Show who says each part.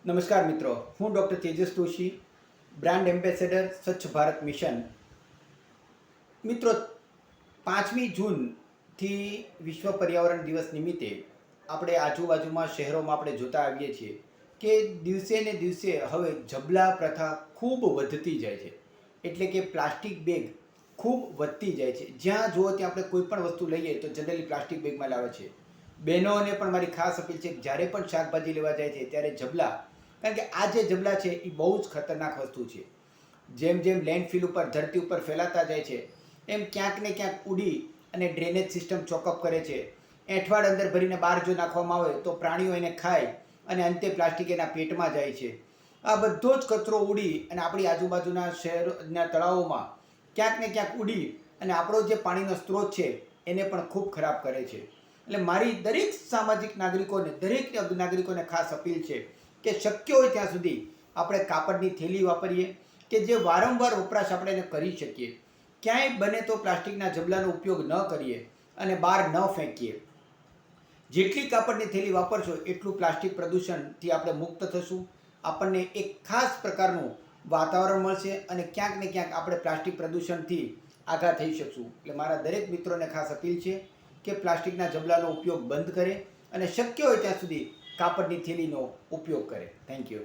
Speaker 1: નમસ્કાર મિત્રો, હું doctor Tejas Joshi, brand ambassador સ્વચ્છ ભારત મિશન. મિત્રો, 5મી જૂનથી વિશ્વ પર્યાવરણ દિવસ નિમિત્તે આપણે આજુબાજુમાં શહેરોમાં આપણે જોતા આવીએ છીએ કે દિવસે ને દિવસે હવે ઝબલા પ્રથા ખૂબ વધતી જાય છે. એટલે કે પ્લાસ્ટિક બેગ ખૂબ વધતી જાય છે. જ્યાં જુઓ ત્યાં આપણે કોઈ પણ વસ્તુ લઈએ તો જનરલી પ્લાસ્ટિક બેગમાં લાવે છે. બહેનોને પણ મારી ખાસ અપીલ છે કે જ્યારે પણ શાકભાજી લેવા જાય છે ત્યારે ઝબલા, કારણ કે આ જે ઝબલા છે એ બહુ જ ખતરનાક વસ્તુ છે. જેમ જેમ લેન્ડફિલ ઉપર ધરતી ઉપર ફેલાતા જાય છે એમ ક્યાંક ને ક્યાંક ઉડી અને ડ્રેનેજ સિસ્ટમ ચોકઅપ કરે છે. એંઠવાડ અંદર ભરીને બહાર જો નાખવામાં આવે તો પ્રાણીઓ એને ખાય અને અંતે પ્લાસ્ટિક એના પેટમાં જાય છે. આ બધો જ કચરો ઉડી અને આપણી આજુબાજુના શહેરોના તળાવોમાં ક્યાંક ને ક્યાંક ઉડી અને આપણો જે પાણીનો સ્ત્રોત છે એને પણ ખૂબ ખરાબ કરે છે. એટલે મારી દરેક સામાજિક નાગરિકોને, દરેક નાગરિકોને ખાસ અપીલ છે કે શક્ય હોય ત્યાં સુધી આપણે કાપડની થેલી વાપરીએ કે જે વારંવાર વપરાશ આપણે એને કરી શકીએ. ક્યાંય બને તો પ્લાસ્ટિકના ઝબલાનો ઉપયોગ ન કરીએ અને બહાર ન ફેંકીએ. જેટલી કાપડની થેલી વાપરશો એટલું પ્લાસ્ટિક પ્રદૂષણથી આપણે મુક્ત થશું. આપણને એક ખાસ પ્રકારનું વાતાવરણ મળશે અને ક્યાંક ને ક્યાંક આપણે પ્લાસ્ટિક પ્રદૂષણથી આઘા થઈ શકશું. એટલે મારા દરેક મિત્રોને ખાસ અપીલ છે કે પ્લાસ્ટિકના ઝબલાનો ઉપયોગ બંધ કરે અને શક્ય હોય ત્યાં સુધી કાપડની થેલીનો ઉપયોગ કરે. Thank you.